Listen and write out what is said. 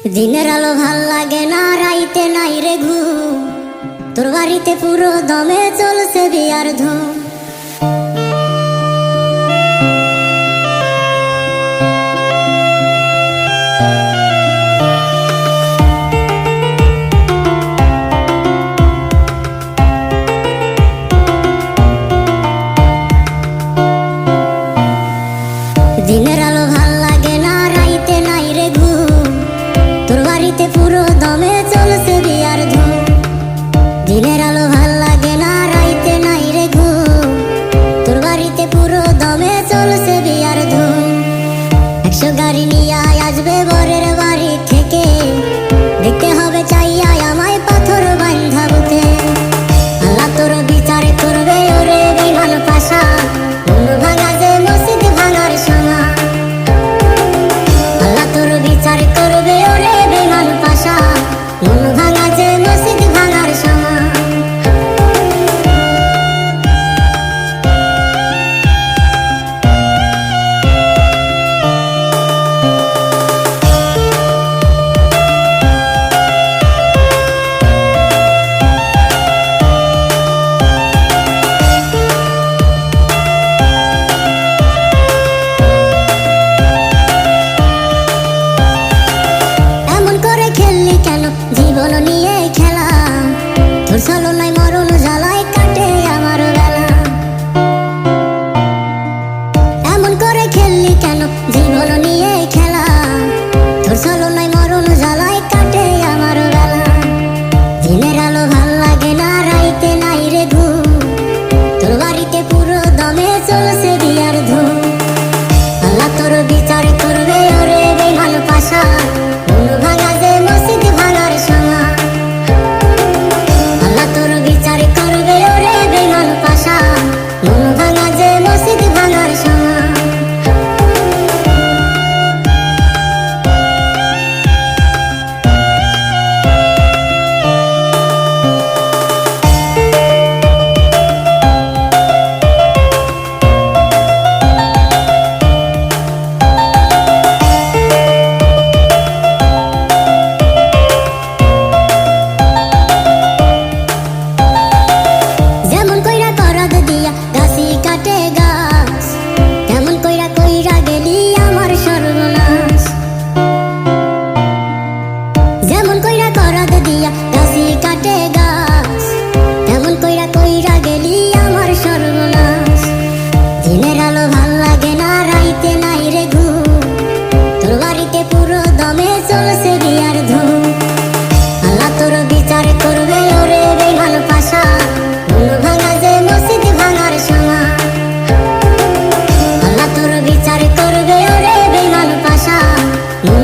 দিনের আলো ভাল লাগে না, রাইতে নাই রে ঘুম। তোর বাড়িতে পুরো দমে চলছে বিয়ার ধুম। দিনের আলো ভাল লাগে না, রাইতে নাই রে ঘুম। তোর বাড়িতে পুরো দমে চলছে বিয়ার ধুম। দিনের আলো ভাল লাগে না, রাইতে নাই রে ঘুম। তোর বাড়িতে পুরো দমে চলছে বিয়ার ধুম। 100 গাড়ি নিয়ে আসবে বরের বাড়ি থেকে, দেখতে হবে চাইয়া আমায় পাথর বান্ধা বুকে। আল্লাহ তোর বিচার করবে ওরে বেঈমান পাশা, মন ভাঙা যে মসজিদ ভাঙার সময়। আল্লাহ তোর বিচার করবে ওরে বেঈমান পাশা, মন ভাঙা যে মসজিদ ভাঙার সময়। জীবন নিয়ে খেলা, তোর ছলনায় মরণ জ্বালায় কাটে আমার বেলা। এমন করে খেললি কেন জীবন নিয়ে খেলা, তোর ছলনায় মরণ জ্বালায় কাটে আমার বেলা। দিনের আলো ভাল লাগে না, রাইতে নাই রে ঘুম। তোর বাড়িতে পুরো দমে চলছে বিয়ার ধুম। আল্লাহ তোর বিচার করবে ওরে বেঈমান পাশা, মন ভাঙা যে মসজিদ ভাঙার সময়। আল্লাহ তোর বিচার করবে ওরে বেঈমান পাশা, মন ভাঙা যে মসজিদ ভাঙার সময়। যেমন কইরা করাত দিয়া গাছি কাটে গাছ, তেমন কইরা কইরা গেলি আমার সর্বনাশ। দিনের আলো ভাল লাগে না, রাইতে নাই রে ঘুম। তোর বাড়িতে পুরো দমে চলছে বিয়ার ধুম। আল্লাহ তোর বিচার করবে ওরে বেঈমান পাশা, মন ভাঙা যে মসজিদ ভাঙার সময়। আল্লাহ তোর বিচার করবে ওরে বেঈমান পাশা, মন